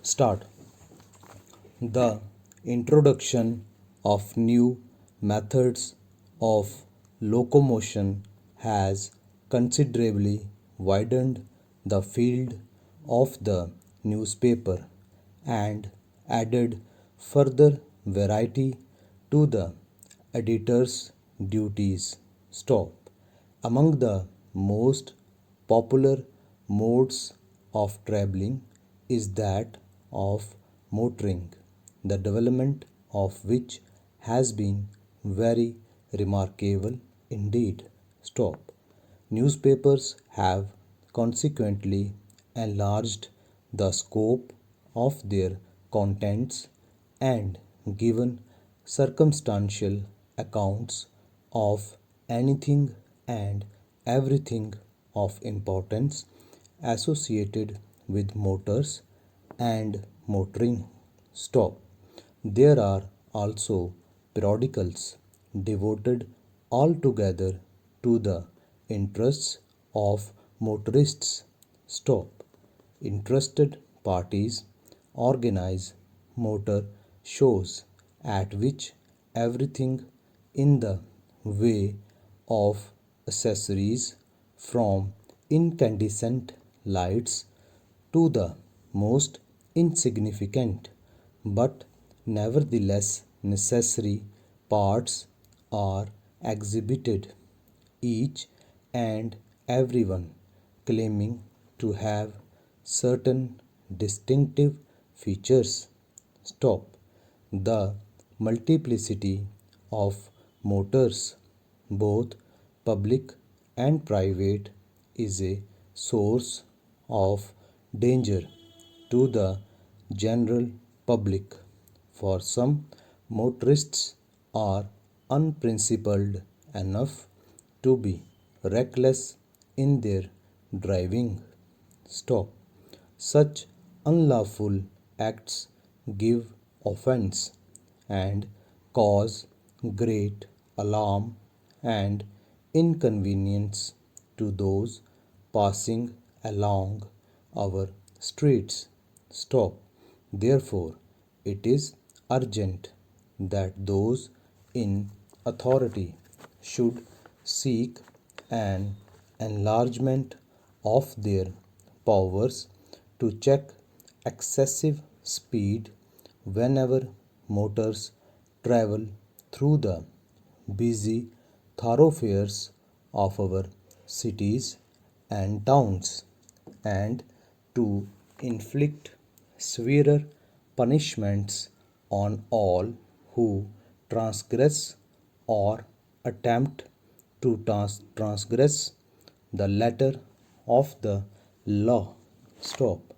Start. The introduction of new methods of locomotion has considerably widened the field of the newspaper and added further variety to the editor's duties. Stop. Among the most popular modes of traveling is that of motoring, the development of which has been very remarkable indeed. Stop. Newspapers have consequently enlarged the scope of their contents and given circumstantial accounts of anything and everything of importance associated with motors and motoring. Stop. There are also periodicals devoted altogether to the interests of motorists. Stop. Interested parties organize motor shows at which everything in the way of accessories from incandescent lights to the most insignificant but nevertheless necessary parts are exhibited, each and everyone claiming to have certain distinctive features. Stop. The multiplicity of motors, both public and private, is a source of danger to the general public, for some motorists are unprincipled enough to be reckless in their driving. Stop. Such unlawful acts give offense and cause great alarm and inconvenience to those passing along our streets. Stop. Therefore, it is urgent that those in authority should seek an enlargement of their powers to check excessive speed whenever motors travel through the busy thoroughfares of our cities and towns, and to inflict severer punishments on all who transgress or attempt to transgress the letter of the law. Stop.